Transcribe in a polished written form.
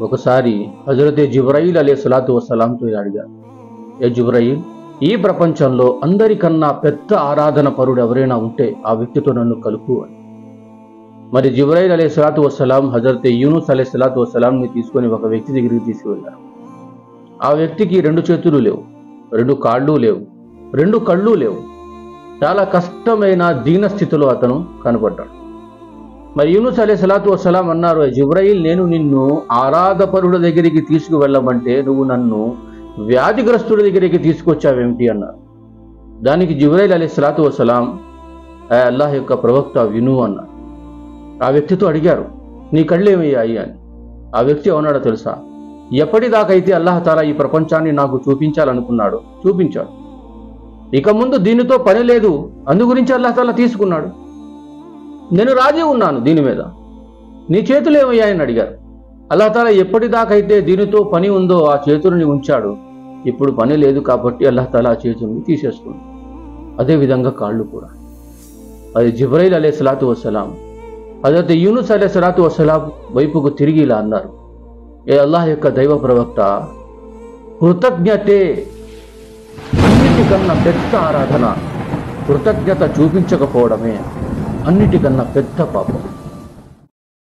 ఒకసారి హజరతే జిబ్రాయిల్ అలైహిస్సలాతు వస్సలాంతో అడిగారు, ఏ జిబ్రాయిల్, ఈ ప్రపంచంలో అందరికన్నా పెద్ద ఆరాధన పరుడు ఎవరైనా ఉంటే ఆ వ్యక్తితో నన్ను కలుపు అని. మరి జిబ్రాయిల్ అలైహిస్సలాతు వస్సలాం హజరతే యూనుస్ అలైహిస్సలాతు వస్సలాంని తీసుకొని ఒక వ్యక్తి దగ్గరికి తీసుకువెళ్ళారు. ఆ వ్యక్తికి 2 చేతులు లేవు, 2 కాళ్ళు లేవు, 2 కళ్ళు లేవు. చాలా కష్టమైన దీనస్థితిలో అతను కనపడ్డాడు. మరి యూనుస్ అలైహిస్సలాతు వస్సలాం అన్నారు, జిబ్రాయిల్, నేను నిన్ను ఆరాధపరుడు దగ్గరికి తీసుకువెళ్ళమంటే నువ్వు నన్ను వ్యాధిగ్రస్తుడి దగ్గరికి తీసుకొచ్చావేమిటి అన్నారు. దానికి జిబ్రాయిల్ అలైహిస్సలాతు వస్సలాం, అల్లాహ్ యొక్క ప్రవక్త విను అన్నారు. ఆ వ్యక్తితో అడిగారు, నీ కళ్ళు ఏమయ్యాయి అని. ఆ వ్యక్తి ఏమన్నాడో తెలుసా? ఎప్పటిదాకైతే అల్లాహ్ తాలా ఈ ప్రపంచాన్ని నాకు చూపించాలనుకున్నాడు చూపించాడు, ఇక ముందు దీనితో పని లేదు, అందు గురించి అల్లాహ్ తాలా తీసుకున్నాడు. నేను రాజీ ఉన్నాను దీని మీద, నీ చేతులు ఏమయ్యాయని అడిగారు. అల్లాహ్ తాలా ఎప్పటిదాకైతే దీనితో పని ఉందో ఆ చేతులని ఉంచాడు, ఇప్పుడు పని లేదు కాబట్టి అల్లాహ్ తాలా ఆ చేతుల్ని తీసేస్తుంది. అదేవిధంగా కాళ్ళు కూడా. అది జిబ్రాయిల్ అలైహిస్సలాతు వస్సలాం హజరత్ యూనుస్ అలైహిస్సలాతు వస్సలాం వైపుకు తిరిగి ఇలా అన్నారు, ఏ అల్లాహ్ యొక్క దైవ ప్రవక్త, కృతజ్ఞతే అన్నిటికన్నా పెద్ద ఆరాధన, కృతజ్ఞత చూపించకపోవడమే అన్నిటికన్నా పెద్ద పాపం.